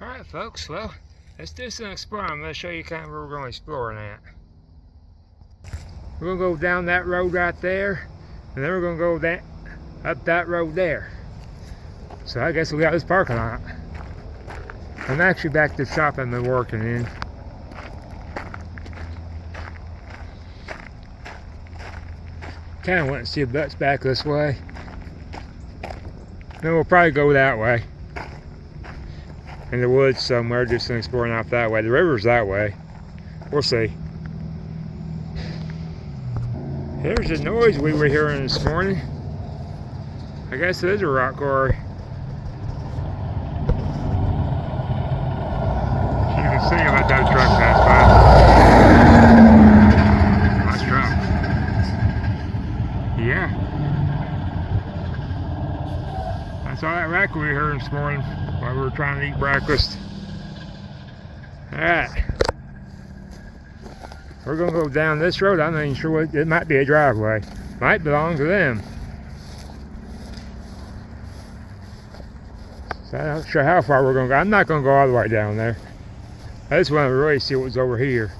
Alright folks, well, let's do some exploring. I'm going to show you kind of where we're going exploring at. We're going to go down that road right there, and then we're going to go up that road there. So I guess we got this parking lot. I'm actually back to the shop I've been working in. Kind of went to see if that's back this way. Then we'll probably go that way. In the woods somewhere, just exploring off that way. The river's that way. We'll see. Here's the noise we were hearing this morning. I guess it is a rock quarry. You can see about that truck pass by. Nice truck. Yeah. That's all that rock we were hearing this morning while we were trying to eat breakfast. Alright. We're going to go down this road. I'm not even sure what, it might be a driveway. Might belong to them. So I'm not sure how far we're going to go. I'm not going to go all the way down there. I just want to really see what's over here.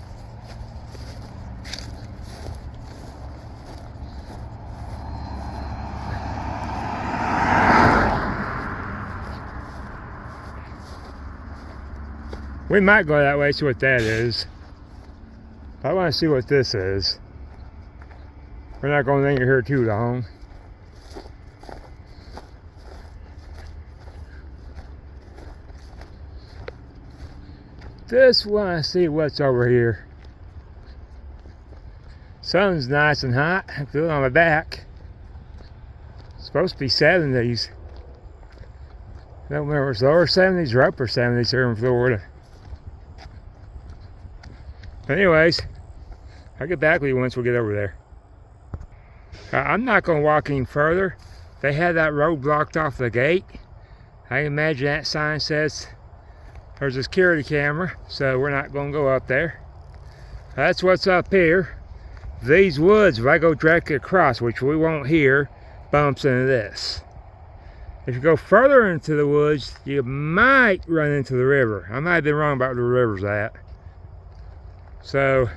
We might go that way, see what that is. I want to see what this is. We're not going to linger here too long. Just want to see what's over here. Sun's nice and hot. I feel it on my back. It's supposed to be 70s. I don't remember if it's lower 70s or upper 70s here in Florida. Anyways, I'll get back with you once we get over there. I'm not going to walk any further. They had that road blocked off the gate. I imagine that sign says there's a security camera, so we're not going to go up there. That's what's up here. These woods, if I go directly across, which we won't hear, bumps into this. If you go further into the woods, you might run into the river. I might have been wrong about where the river's at. So,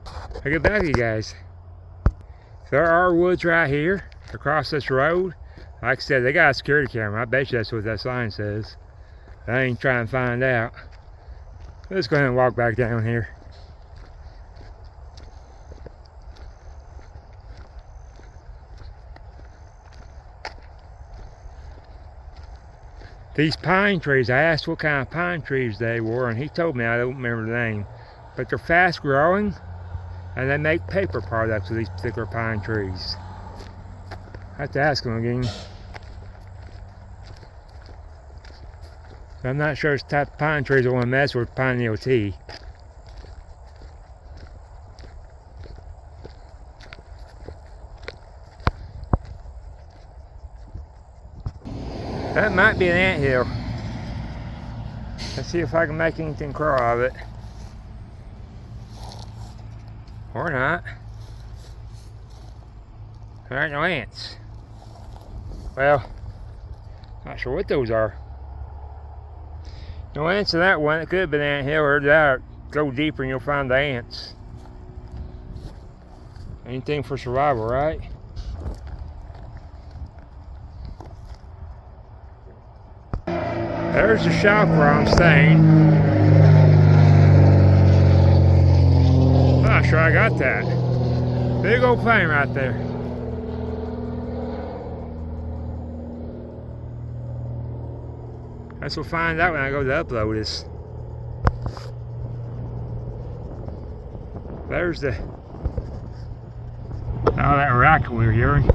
I'll get back to you guys. There are woods right here across this road. Like I said, they got a security camera. I bet you that's what that sign says. I ain't trying to find out. Let's go ahead and walk back down here. These pine trees, I asked what kind of pine trees they were, and he told me, I don't remember the name. But they're fast growing, and they make paper products with these particular pine trees. I have to ask him again. I'm not sure it's the type of pine trees I want to mess with, pine needle tea. That might be an anthill. Let's see if I can make anything crawl out of it. Or not. There ain't no ants. Well, not sure what those are. No ants in that one. It could have been an anthill or that. Go deeper and you'll find the ants. Anything for survival, right? There's the shop where I'm staying. I'm not sure I got that. Big old plane right there. I guess we'll find out when I go to upload this. There's the... Oh, that rocket we were hearing.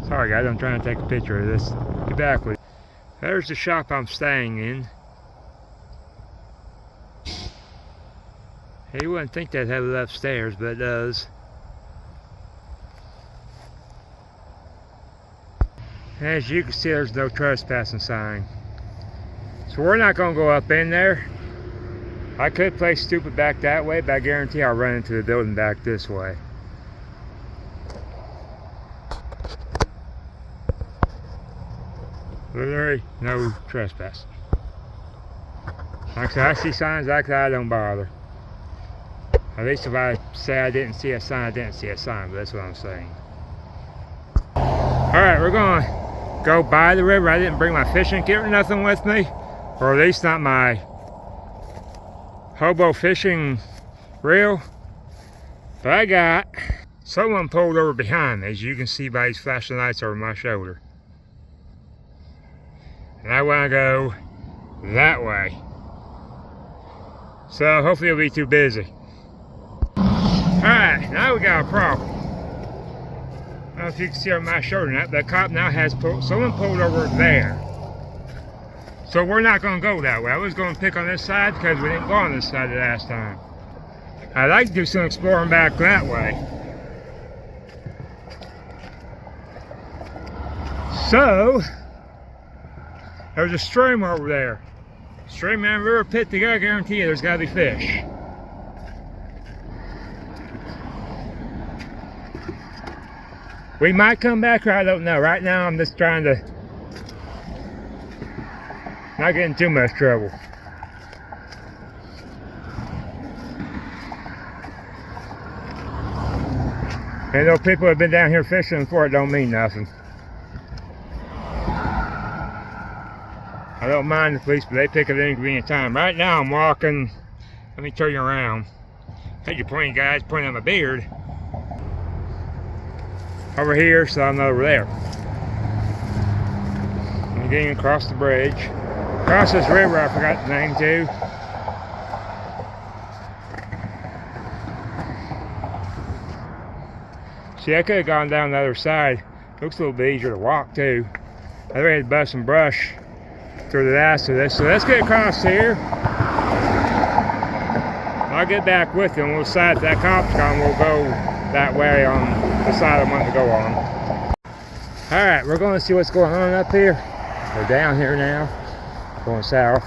Sorry guys, I'm trying to take a picture of this. Get back with you. There's the shop I'm staying in. You wouldn't think they'd have it upstairs, but it does. As you can see, there's no trespassing sign. So we're not going to go up in there. I could play stupid back that way, but I guarantee I'll run into the building back this way. Literally no trespass. Like I said, I see signs like that, I don't bother. At least if I say I didn't see a sign, I didn't see a sign, but that's what I'm saying. Alright, we're going to go by the river. I didn't bring my fishing kit or nothing with me, or at least not my hobo fishing reel. But I got someone pulled over behind me, as you can see by these flashing lights over my shoulder. And I want to go that way. So hopefully it'll be too busy. Alright, now we got a problem. I don't know if you can see on my shoulder now, the cop now has someone pulled over there. So we're not going to go that way. I was going to pick on this side because we didn't go on this side the last time. I'd like to do some exploring back that way. So, there's a stream over there. Stream and river pit together, I guarantee you there's got to be fish. We might come back or I don't know. Right now I'm just trying to not get in too much trouble. And those people have been down here fishing before, it don't mean nothing. I don't mind the police, but they pick at any convenient time. Right now I'm walking, let me turn you around. I think you're pointing, guys, pointing at my beard. Over here, so I'm over there. I'm getting across the bridge. Across this river, I forgot the name too. See, I could have gone down the other side. Looks a little bit easier to walk too. I ready to bust some brush through the last of this. So let's get across here. I'll get back with them. We'll decide if that cop's gone, we'll go that way on the side I want to go on. Alright, we're going to see what's going on up here. We're down here now, going south.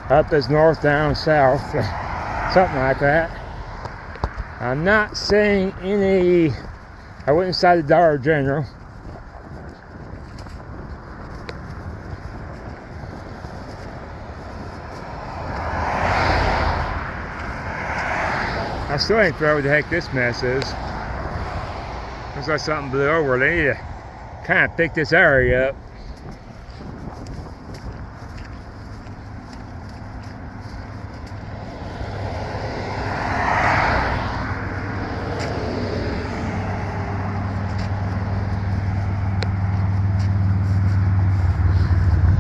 Up is north, down south, something like that. I'm not seeing any. I went inside the Dollar General. I still ain't sure what the heck this mess is. Looks like something blew over. They need to kind of pick this area up.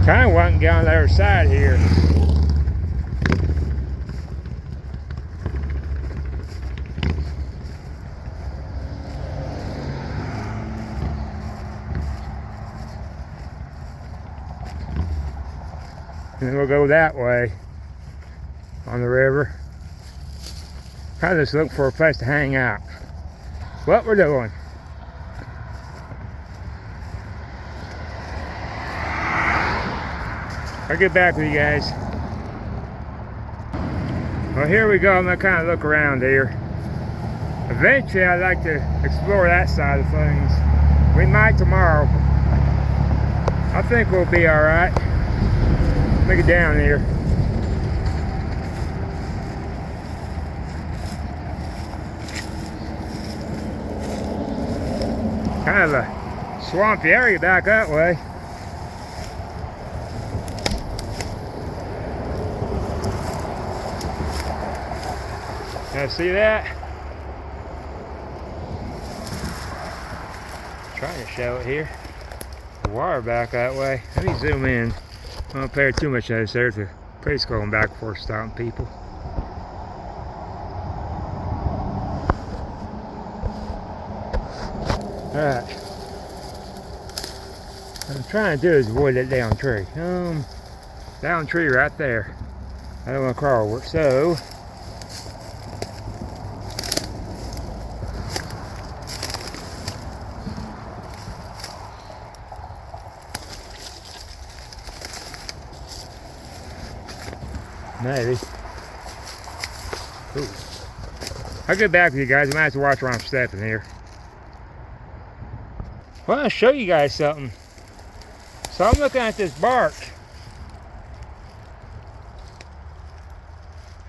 Kind of wanting to get on the other side here. And then we'll go that way on the river. Kind of just look for a place to hang out. What we're doing. I'll get back with you guys. Well, here we go. I'm gonna kind of look around here. Eventually, I'd like to explore that side of things. We might tomorrow. I think we'll be all right. Let me get down here. Kind of a swampy area back that way. See that? Trying to show it here. The water back that way. Let me zoom in. I don't pay too much of this. There's the police going back before stopping people. Alright. What I'm trying to do is avoid that down tree. Down tree right there. I don't want to crawl over it. So maybe. Ooh. I'll get back with you guys. I might have to watch where I'm stepping here. Well, I'll show you guys something. So I'm looking at this bark.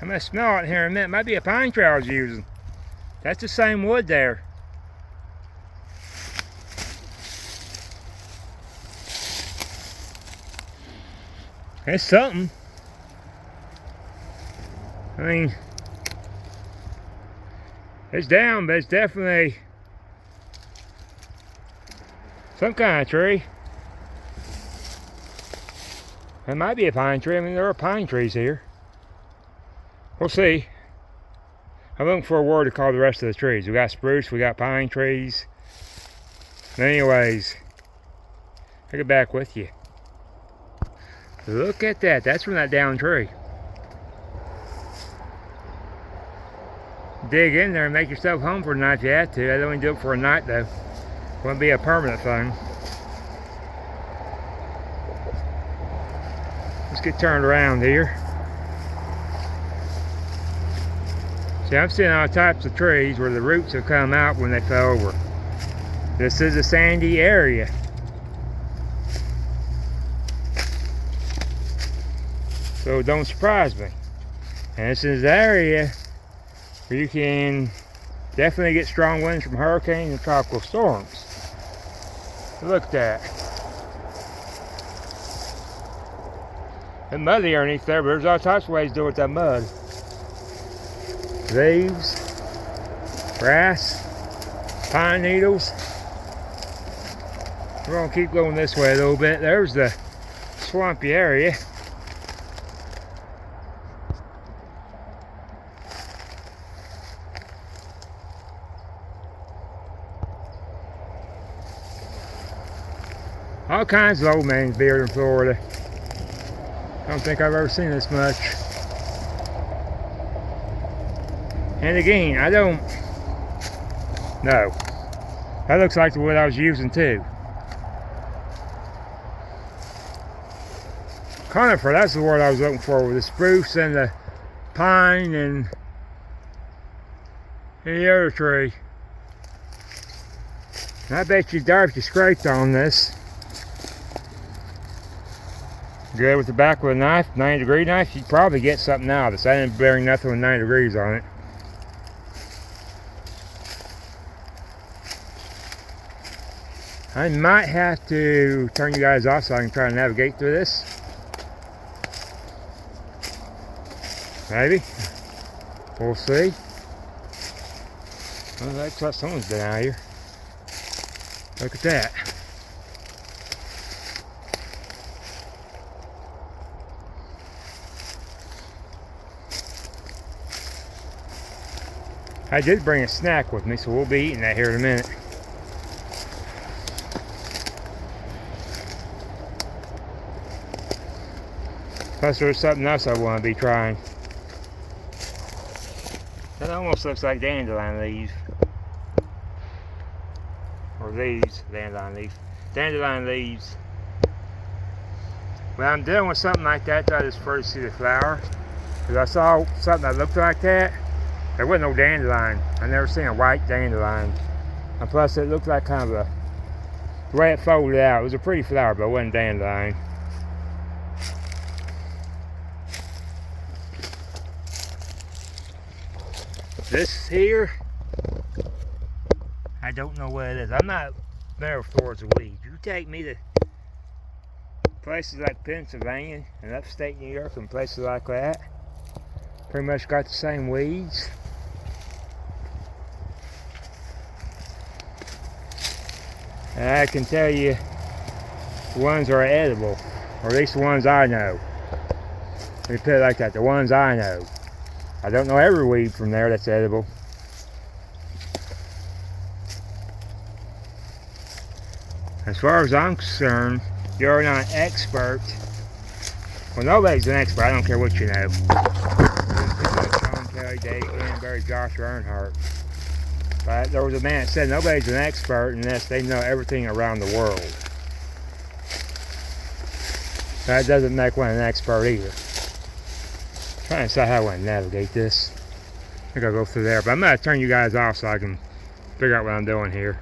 I'm gonna smell it here in a minute. It might be a pine tree I was using. That's the same wood there. It's something. I mean, it's down, but it's definitely some kind of tree. It might be a pine tree. I mean, there are pine trees here. We'll see. I'm looking for a word to call the rest of the trees. We got spruce, we got pine trees. Anyways, I'll get back with you. Look at that. That's from that down tree. Dig in there and make yourself home for the night if you have to. I don't only do it for a night though. Won't be a permanent thing. Let's get turned around here. See, I'm seeing all types of trees where the roots have come out when they fell over. This is a sandy area. So it don't surprise me. And this is the area where you can definitely get strong winds from hurricanes and tropical storms. Look at that. It's muddy underneath there, but there's all types of ways to do it with that mud. Leaves, grass, pine needles. We're gonna keep going this way a little bit. There's the swampy area. All kinds of old man's beard in Florida. I don't think I've ever seen this much. And again, I don't know. That looks like the wood I was using too. Conifer, that's the word I was looking for, with the spruce and the pine and any other tree. And I bet you if you scraped on this good with the back of a knife, 90-degree knife, you'd probably get something out of this. I didn't bring nothing with 90 degrees on it. I might have to turn you guys off so I can try to navigate through this. Maybe. We'll see. Well, that's what someone's been out here. Look at that. I did bring a snack with me, so we'll be eating that here in a minute. Plus there's something else I want to be trying. That almost looks like dandelion leaves. Or these, dandelion leaves. Dandelion leaves. When I'm dealing with something like that, I just first see the flower. Because I saw something that looked like that. There wasn't no dandelion. I never seen a white dandelion. And plus it looked like kind of the way it folded out. It was a pretty flower, but it wasn't dandelion. This here, I don't know what it is. I'm not there towards the weeds. You take me to places like Pennsylvania and upstate New York and places like that, pretty much got the same weeds. And I can tell you the ones are edible, or at least the ones I know. Let me put it like that, the ones I know. I don't know every weed from there that's edible. As far as I'm concerned, you're not an expert. Well, nobody's an expert. I don't care what you know. Sean Kelly, Dave Granberry, Josh Earnhardt. But there was a man that said nobody's an expert unless they know everything around the world. That doesn't make one an expert either. I'm trying to decide how I want to navigate this. I think I'll go through there, but I'm going to turn you guys off so I can figure out what I'm doing here.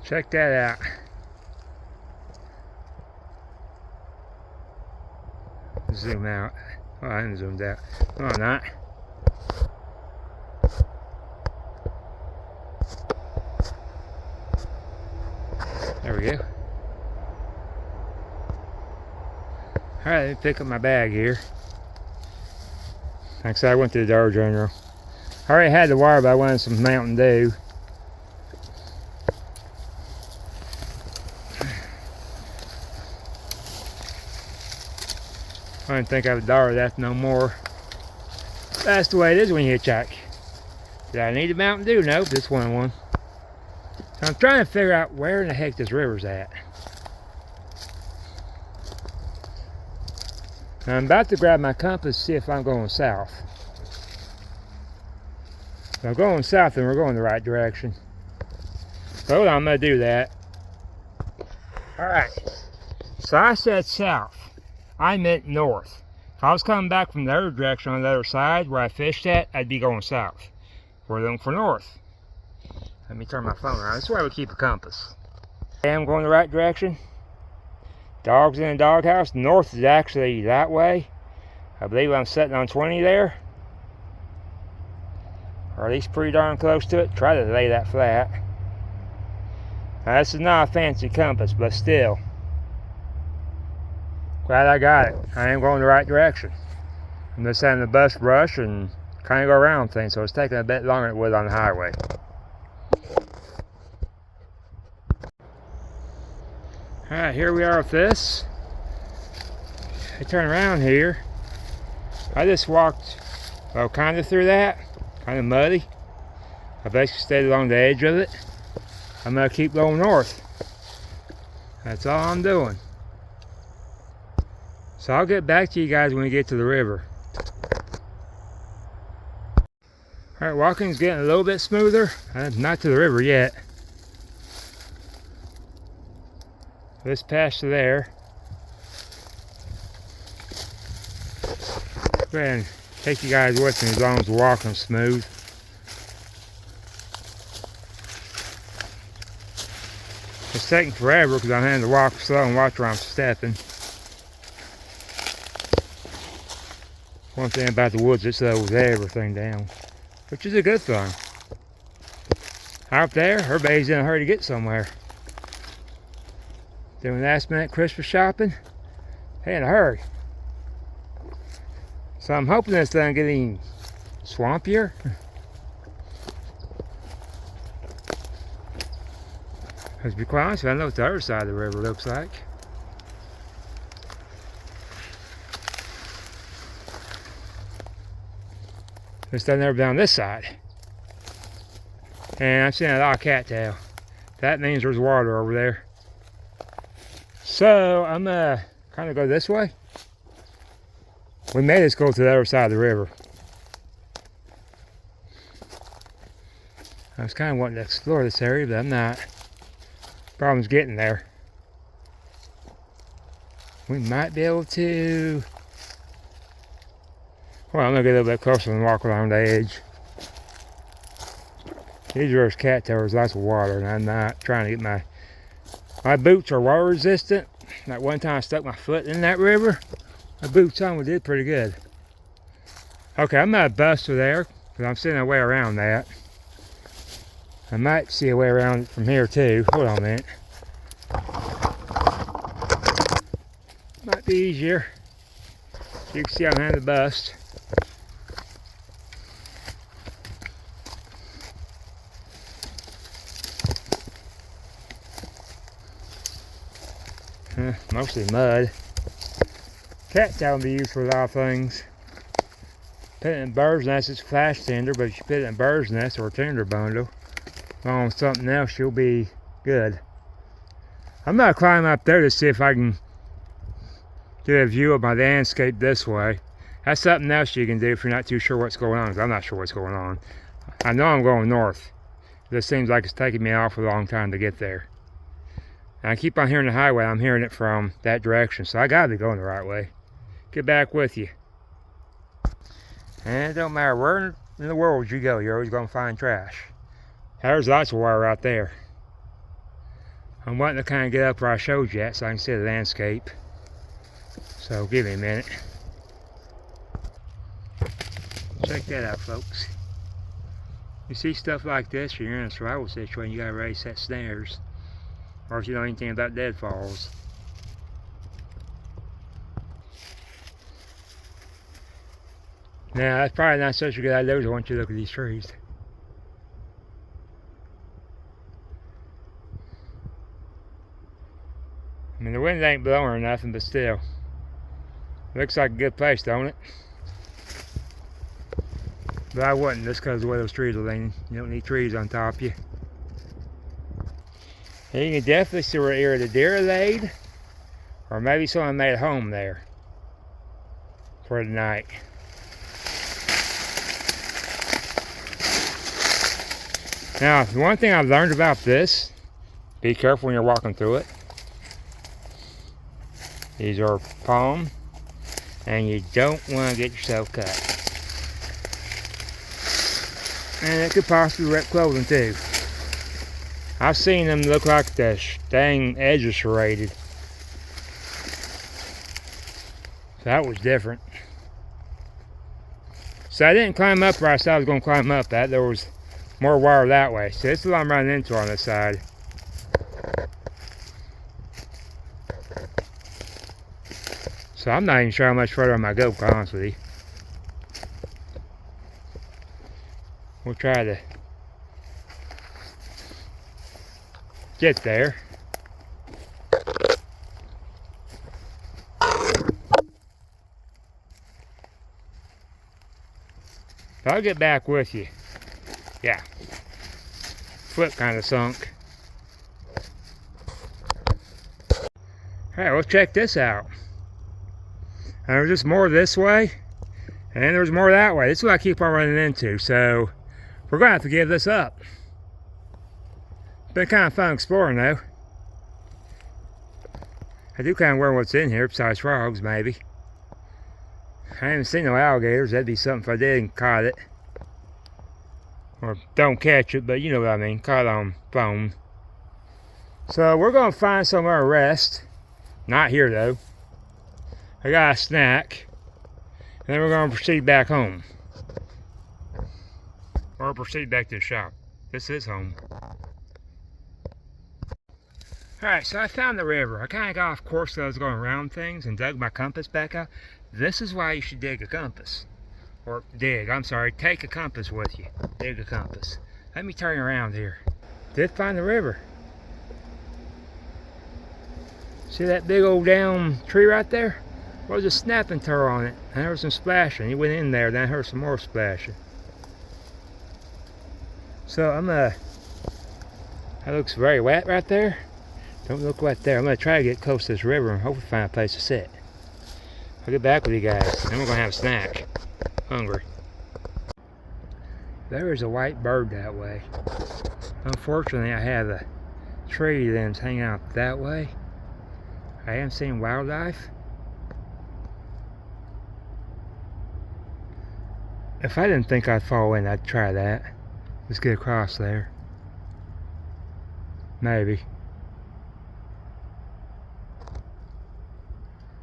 Check that out. Zoom out. Oh, I haven't zoomed out. No, I'm not. There we go. Alright, let me pick up my bag here. Like I said, I went to the Dollar General. I already had the water, but I wanted some Mountain Dew. I didn't think I would dollar that no more. That's the way it is when you hitchhike. Did I need a Mountain Dew? Nope, just wanted one. So I'm trying to figure out where in the heck this river's at. Now I'm about to grab my compass to see if I'm going south. If I'm going south, then we're going the right direction. So hold on, I'm going to do that. Alright, so I said south. I meant north. If I was coming back from the other direction on the other side where I fished at, I'd be going south. We're looking for north. Let me turn my phone around. This is why we keep a compass. I am going the right direction. Dog's in the doghouse. North is actually that way. I believe I'm sitting on 20 there. Or at least pretty darn close to it. Try to lay that flat. Now, this is not a fancy compass, but still. Glad I got it. I am going the right direction. I'm just having the bus rush and kind of go around things, so it's taking a bit longer than it would on the highway. Alright, here we are with this. I turn around here. I just walked, well, kind of through that. Kind of muddy. I basically stayed along the edge of it. I'm going to keep going north. That's all I'm doing. So I'll get back to you guys when we get to the river. Alright, walking's getting a little bit smoother. Not to the river yet. This past to there. Go ahead and take you guys with me as long as the walking's smooth. It's taking forever because I'm having to walk slow and watch where I'm stepping. One thing about the woods, it slows everything down, which is a good thing. Out there, everybody's in a hurry to get somewhere. Doing last minute Christmas shopping, hey, in a hurry. So I'm hoping this doesn't get any swampier. Because to be quite honest, I know what the other side of the river looks like. Just I've never been on this side. And I've seen a lot of cattail. That means there's water over there. So I'm gonna kind of go this way. We may just go to the other side of the river. I was kind of wanting to explore this area, but I'm not. Problem's getting there. We might be able to. Well, I'm gonna get a little bit closer and walk along the edge. These are cattail, there's lots of water, and I'm not trying to get my boots are water resistant. Like one time I stuck my foot in that river. My boots on did pretty good. Okay, I'm gonna bust through there because I'm seeing a way around that. I might see a way around it from here too. Hold on a minute. Might be easier. You can see I'm having to bust. Mostly mud. Cattail can be used for a lot of things. Put it in bird's nest, it's a flash tinder, but if you put it in bird's nest or a tinder bundle, along with something else, you'll be good. I'm gonna climb up there to see if I can get a view of my landscape this way. That's something else you can do if you're not too sure what's going on, because I'm not sure what's going on. I know I'm going north. This seems like it's taking me an awful long time to get there. And I keep on hearing the highway. I'm hearing it from that direction, so I gotta be going the right way. Get back with you. And it don't matter where in the world you go, you're always gonna find trash. There's lots of water out there. I'm wanting to kind of get up where I showed you at so I can see the landscape. So give me a minute. Check that out, folks. You see stuff like this, you're in a survival situation, you gotta ready to set snares. Or if you know anything about deadfalls. Now, that's probably not such a good idea. I want you to look at these trees. I mean, the wind ain't blowing or nothing, but still. Looks like a good place, don't it? But I wouldn't, just because of the way those trees are leaning. You don't need trees on top of you. And you can definitely see where either the deer are laid, or maybe someone made a home there for the night. Now, the one thing I've learned about this, be careful when you're walking through it. These are palm, and you don't want to get yourself cut. And it could possibly rip clothing too. I've seen them look like the dang edges serrated. So that was different. So I didn't climb up where I said I was going to climb up at. There was more wire that way. So this is what I'm running into on this side. So I'm not even sure how much further I might go, to be honest with you. We'll try to get there. I'll get back with you. Yeah. Foot kind of sunk. Alright, let's check this out. And there's just more this way, and there's more that way. This is what I keep on running into, so we're going to have to give this up. Been kind of fun exploring, though. I do kind of wonder what's in here, besides frogs, maybe. I haven't seen no alligators. That'd be something if I did and caught it. Or don't catch it, but you know what I mean. Caught on phone. So we're going to find somewhere to rest. Not here, though. I got a snack. And then we're going to proceed back home. Or proceed back to the shop. This is home. Alright, so I found the river. I kind of got off course as I was going around things and dug my compass back out. This is why you should dig a compass. Or take a compass with you. Dig a compass. Let me turn around here. Did find the river. See that big old down tree right there? There was a snapping turtle on it. And there was some splashing. He went in there, then I heard some more splashing. So I'm that looks very wet right there. Don't look wet there. I'm gonna try to get close to this river and hopefully find a place to sit. I'll get back with you guys. Then we're gonna have a snack. Hungry. There is a white bird that way. Unfortunately, I have a tree that's hanging out that way. I haven't seen wildlife. If I didn't think I'd fall in, I'd try that. Let's get across there. Maybe.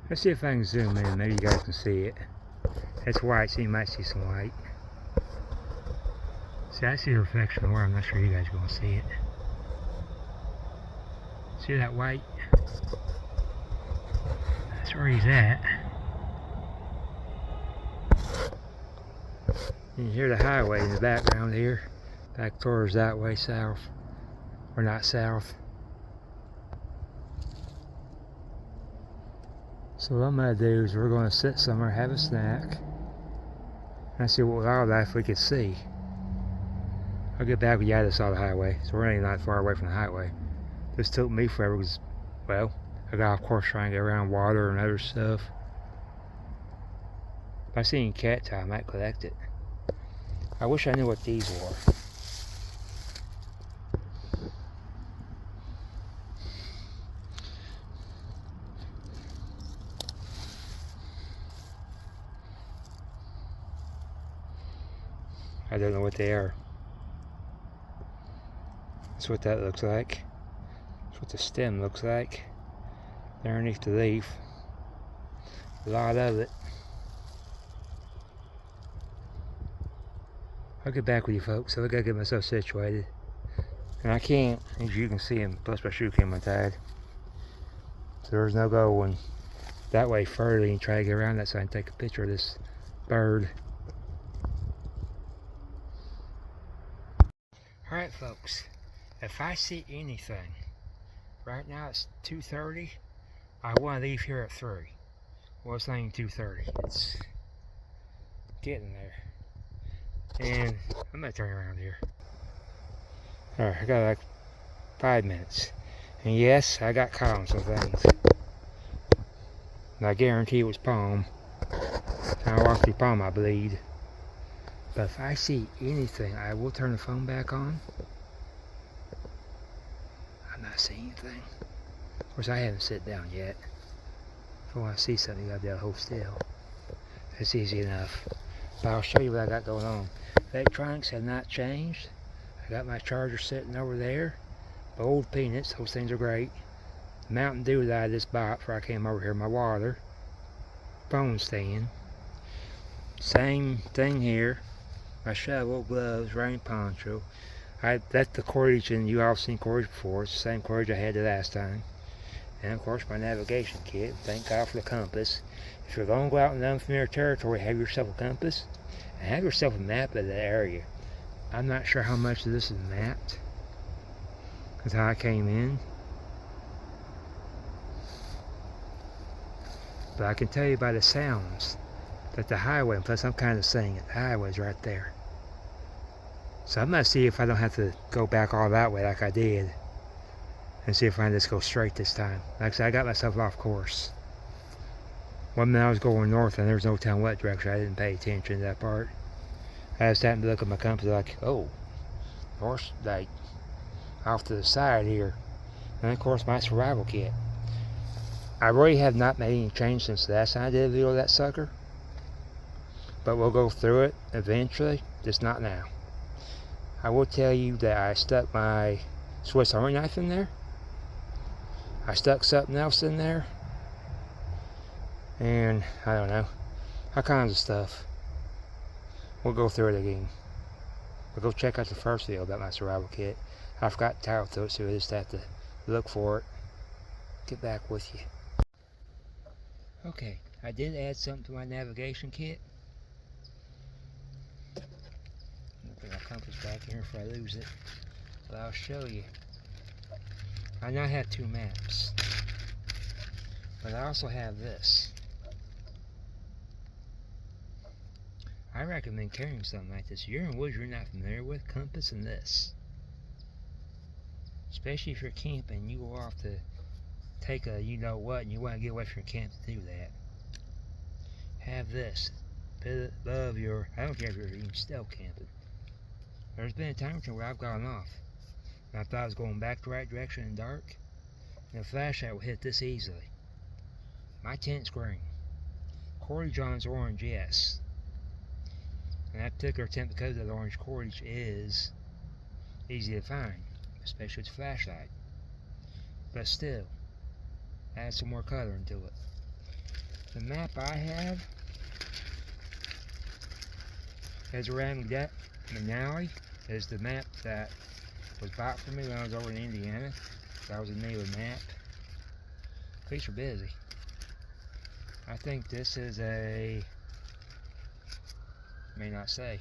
Let's see if I can zoom in. Maybe you guys can see it. It's white, so you might see some white. See, I see a reflection of where. I'm not sure you guys are going to see it. See that white? That's where he's at. You can hear the highway in the background here. Back towards that way, south. Or not south. So what I'm going to do is we're going to sit somewhere, have a snack, and see what wildlife we could see. I'll get back with you. I just saw the highway, so we're really not far away from the highway. This took me forever because, well, I got off course trying to get around water and other stuff. If I see any cacti, I might collect it. I wish I knew what these were. I don't know what they are. That's what that looks like. That's what the stem looks like. Underneath the leaf. A lot of it. I'll get back with you folks, so I gotta get myself situated. And I can't, as you can see, plus my shoe came untied. So there's no going that way further and try to get around that side and take a picture of this bird. Alright folks, if I see anything, right now it's 2:30, I want to leave here at 3. Well, it's not even 2:30, it's getting there. And I'm gonna turn around here. Alright, I got like 5 minutes. And yes, I got caught on some things. And I guarantee it was palm. I watched the palm, I believe. But if I see anything, I will turn the phone back on. I'm not seeing anything. Of course, I haven't sat down yet. If I want to see something, you gotta be able to hold still. That's easy enough. But I'll show you what I got going on. Electronics have not changed. I got my charger sitting over there. Old Peanuts, those things are great. Mountain Dew that I just bought before I came over here. My water. Phone stand. Same thing here. My shovel, gloves, rain poncho. That's the cordage, and you all seen cordage before. It's the same cordage I had the last time. And of course my navigation kit. Thank God for the compass. If you're going to go out in unfamiliar territory, have yourself a compass and have yourself a map of the area. I'm not sure how much of this is mapped. That's how I came in. But I can tell you by the sounds that the highway, and plus I'm kind of saying it, the highway's right there. So I'm going to see if I don't have to go back all that way like I did. And see if I can just go straight this time. Like I said, I got myself off course. One minute I was going north and there was no telling what direction. I didn't pay attention to that part. I was starting to look at my compass like, oh, north, like off to the side here. And of course my survival kit. I really have not made any change since the last time I did a video of that sucker. But we'll go through it eventually, just not now. I will tell you that I stuck my Swiss Army knife in there. I stuck something else in there. And I don't know, all kinds of stuff. We'll go through it again. We'll go check out the first video about my survival kit. I forgot to title to it, so we just have to look for it. Get back with you. Okay, I did add something to my navigation kit. I'll put my compass back in here if I lose it. But I'll show you. I now have 2 maps. But I also have this. I recommend carrying something like this. You're in woods you're not familiar with, compass and this. Especially if you're camping, you go off to take a you know what and you want to get away from your camp to do that. Have this. Love your, I don't care if you're even stealth camping. There's been a time where I've gone off. And I thought I was going back the right direction in the dark. And a flashlight will hit this easily. My tent's green. Cordage on's orange, yes. And that particular tent, because of the orange cordage, is easy to find, especially with a flashlight. But still, add some more color into it. The map I have is around Manali. Is the map that was bought for me when I was over in Indiana. So I was in need of a map. Police are busy. I think this is a, may not say,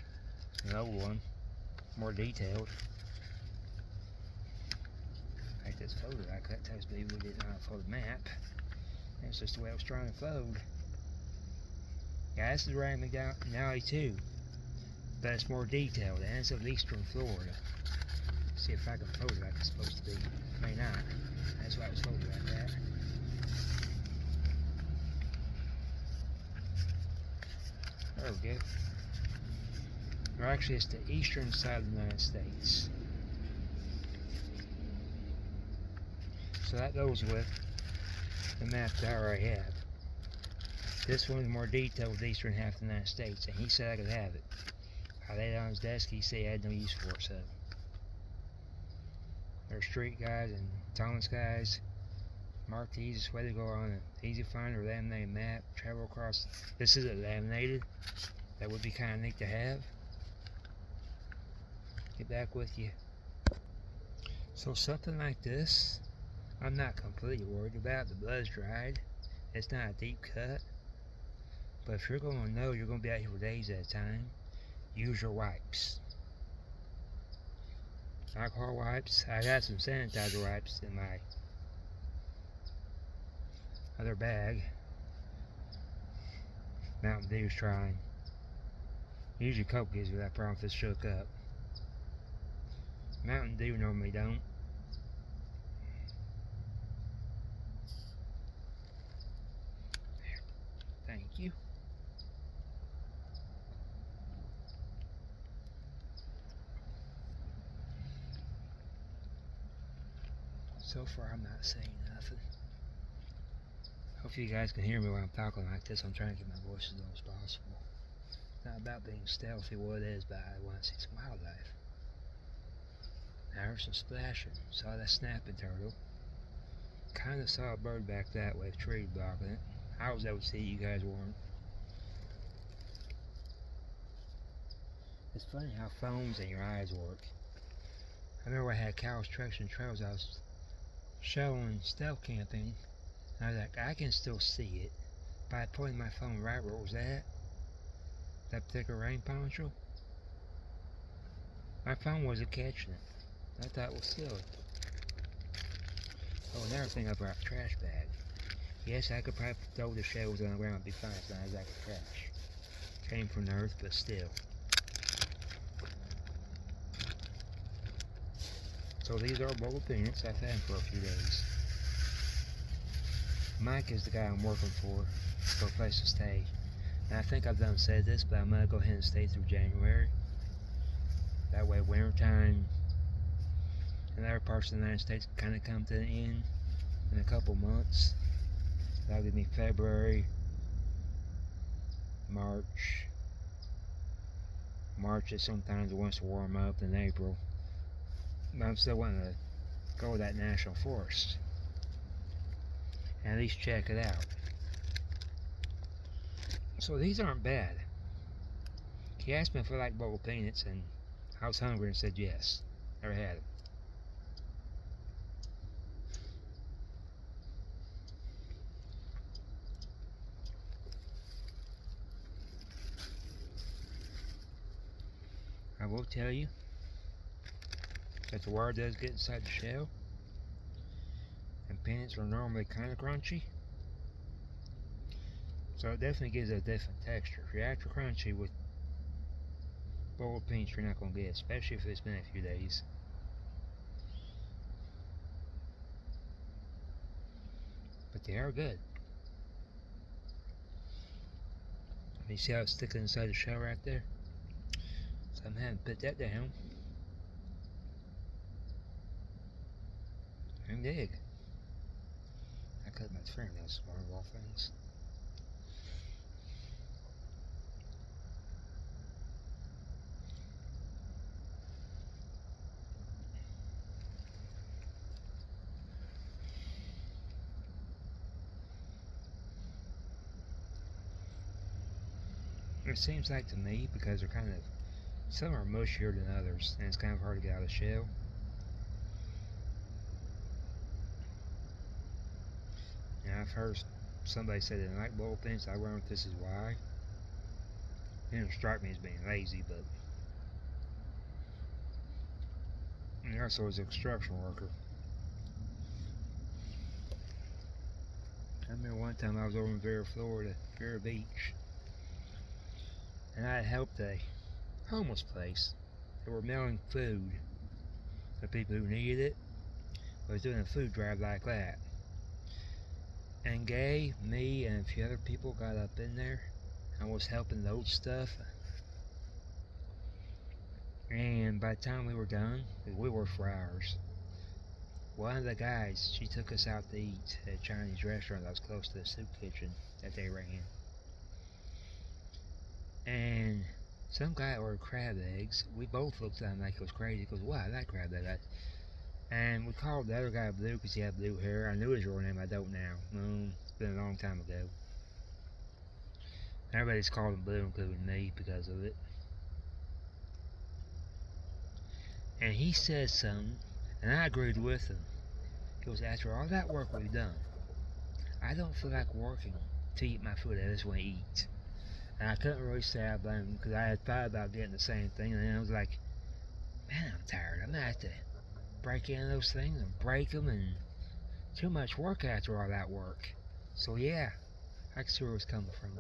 an old one, more detailed. Like this photo I cut tells me we didn't know how to fold a map. That's just the way I was trying to fold. Yeah, this is around McNally too, but it's more detailed and it's of eastern Florida. See if I can fold it like it's supposed to be. May not. That's why it was folded like that. There we go. Or actually, it's the eastern side of the United States. So that goes with the map that I already have. This one's more detailed with the eastern half of the United States, and he said I could have it. I laid it on his desk, he said I had no use for it, so. There's street guys and Thomas guys. Mark the easiest way to go on an easy find or laminated map, travel across. This isn't laminated. That would be kind of neat to have. get back with you. So something like this, I'm not completely worried about. The blood's dried. It's not a deep cut. But if you're going to know you're going to be out here for days at a time, use your wipes. Alcohol wipes. I got some sanitizer wipes in my other bag. Mountain Dew's trying. Usually Coke gives me that problem if it's shook up. Mountain Dew normally don't. Thank you. So far I'm not saying nothing. Hopefully you guys can hear me when I'm talking like this. I'm trying to get my voice as low as possible. It's not about being stealthy, well it is, but I want to see some wildlife. I heard some splashing. Saw that snapping turtle. Kind of saw a bird back that way, tree blocking it. I was able to see it, you guys weren't. It's funny how phones and your eyes work. I remember I had Cows Traction Trails. I was showing stealth camping. And I was like, I can still see it. But I pointed my phone right where it was at. That particular rain poncho. My phone wasn't catching it. I thought it was silly. Oh, another thing about the trash bag. Yes, I could probably throw the shells on the ground and be fine as long as I could trash. Came from the earth, but still. So these are bowl peanuts. I've had them for a few days. Mike is the guy I'm working for a place to stay. And I think I've done said this, but I'm going to go ahead and stay through January. That way wintertime and other parts of the United States kind of come to the end in a couple months. That'll give me February, March. March is sometimes it wants to warm up, in April. But I'm still wanting to go with that national forest and at least check it out. So these aren't bad. He asked me if I like bowl peanuts, and I was hungry and said yes. Never had them. I will tell you that the water does get inside the shell, and peanuts are normally kind of crunchy, so it definitely gives it a different texture. If you're after crunchy with boiled peanuts, you're not going to get, especially if it's been a few days. But they are good. You see how it's sticking inside the shell right there? So I'm having to put that down and dig. I cut my fingernails tomorrow of all things. It seems like to me, because they're kind of, some are mushier than others, and it's kind of hard to get out of the shell. And I've heard somebody say they didn't like boiled peanuts. I wonder if this is why. It didn't strike me as being lazy, but and also as a construction worker. I remember one time I was over in Vera, Florida, Vera Beach, and I had helped a homeless place. They were mailing food to people who needed it. I was doing a food drive like that. And Gay, me, and a few other people got up in there. I was helping load stuff. And by the time we were done, because we worked for hours, one of the guys, she took us out to eat at a Chinese restaurant that was close to the soup kitchen that they ran. And some guy ordered crab eggs. We both looked at him like it was crazy. He goes, wow, I like crab eggs. And we called the other guy Blue because he had blue hair. I knew his real name, I don't now. It's been a long time ago. Everybody's called him Blue, including me, because of it. And he said something, and I agreed with him. He goes, after all that work we've done, I don't feel like working to eat my food. I just want to eat. And I couldn't really say I blame him because I had thought about getting the same thing. And then I was like, man, I'm tired. I'm going to have to break into those things and break them, and too much work after all that work. So yeah, I can see where it was coming from.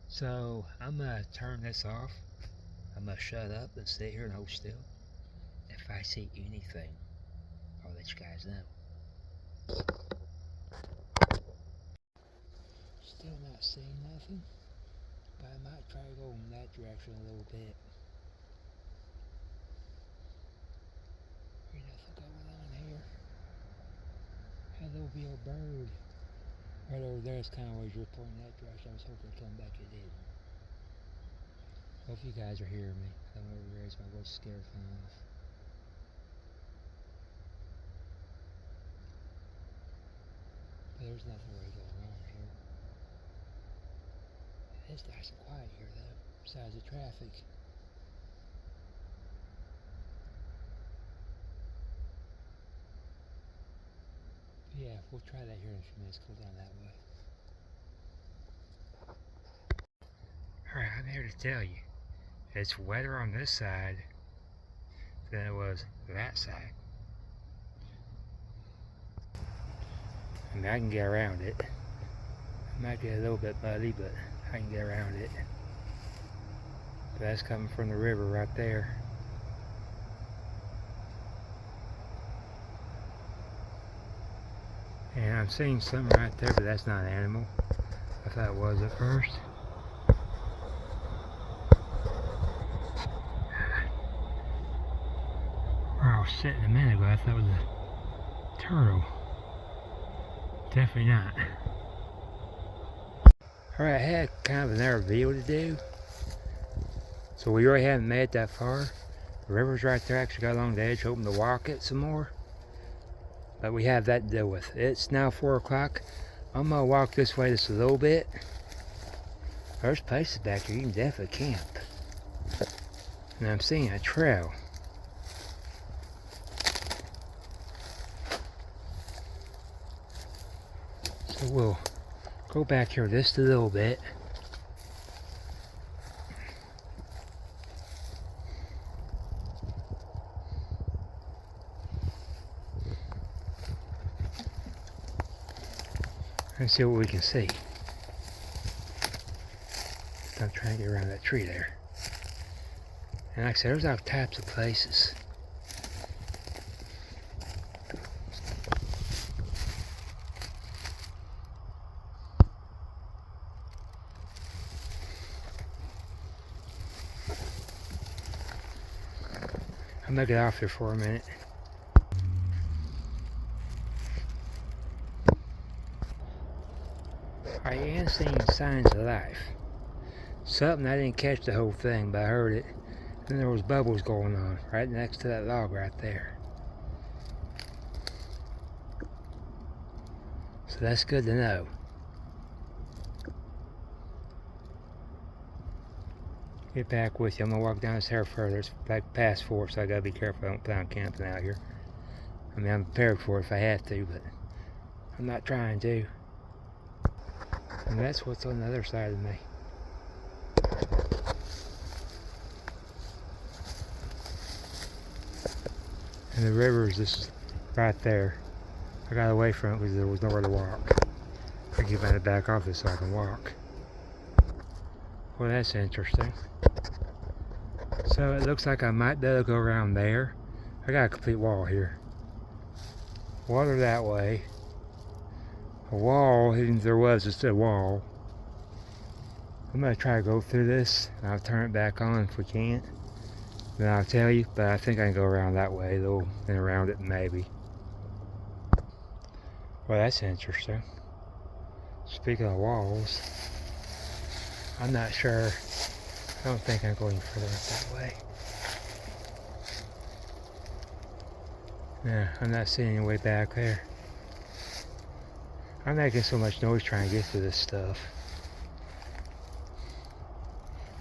So I'm going to turn this off. I'm going to shut up and sit here and hold still. If I see anything, I'll let you guys know. Still not seeing nothing, but I might try to go in that direction a little bit. There's nothing going on here. And there'll be a bird right over there. It's kind of always you're pointing that direction. I was hoping to come back, it didn't. Hope you guys are hearing me. I'm over here, it's my voice scared from off. But there's nothing really going on here. It's nice and quiet here though, besides the traffic. Yeah, we'll try that here in a few minutes, go down that way. Alright, I'm here to tell you, it's wetter on this side than it was that side. I mean, I can get around it. It might get a little bit muddy, but I can get around it. But that's coming from the river right there. And I'm seeing something right there, but that's not an animal. I thought it was at first. Where I was sitting a minute ago, I thought it was a turtle. Definitely not. Alright, I had kind of another video to do. So we really haven't made it that far. The river's right there, actually got along the edge, hoping to walk it some more. But we have that to deal with. It's now 4 o'clock. I'm gonna walk this way just a little bit. There's places back here you can definitely camp. And I'm seeing a trail. So we'll go back here just a little bit. And see what we can see. I'm trying to get around that tree there. And like I said, there's all types of places. I'm gonna get off here for a minute. I am seeing signs of life. Something, I didn't catch the whole thing, but I heard it. Then there was bubbles going on right next to that log right there. So that's good to know. Get back with you. I'm gonna walk down this here further. It's like past 4, so I gotta be careful I don't plan on camping out here. I mean, I'm prepared for it if I have to, but I'm not trying to. And that's what's on the other side of me. And the river is just right there. I got away from it because there was nowhere to walk. I keep trying to back off this so I can walk. Well, that's interesting. So it looks like I might be able to go around there. I got a complete wall here. Water that way. A wall, even if there was just a wall. I'm going to try to go through this, and I'll turn it back on if we can't. Then I'll tell you, but I think I can go around that way though, and around it maybe. Well, that's interesting. Speaking of walls, I'm not sure. I don't think I'm going further up that way. Yeah, I'm not seeing any way back there. I'm making so much noise trying to get through this stuff.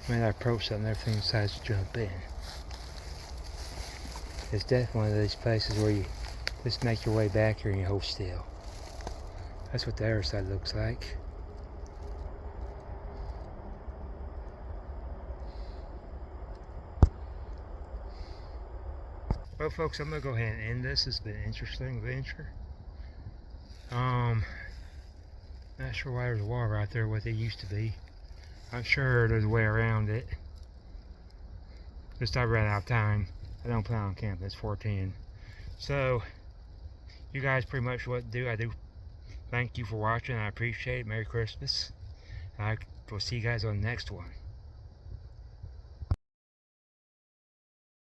I mean, I approach something, everything decides to jump in. It's definitely one of those places where you just make your way back here and you hold still. That's what the other side looks like. Well, folks, I'm gonna go ahead and end this. It's been an interesting adventure. Not sure why there's a wall right there what it used to be. I'm sure there's a way around it. Just I ran out of time. I don't plan on camping. It's 4:10. So you guys pretty much what to do. I do thank you for watching. I appreciate it. Merry Christmas. I will see you guys on the next one.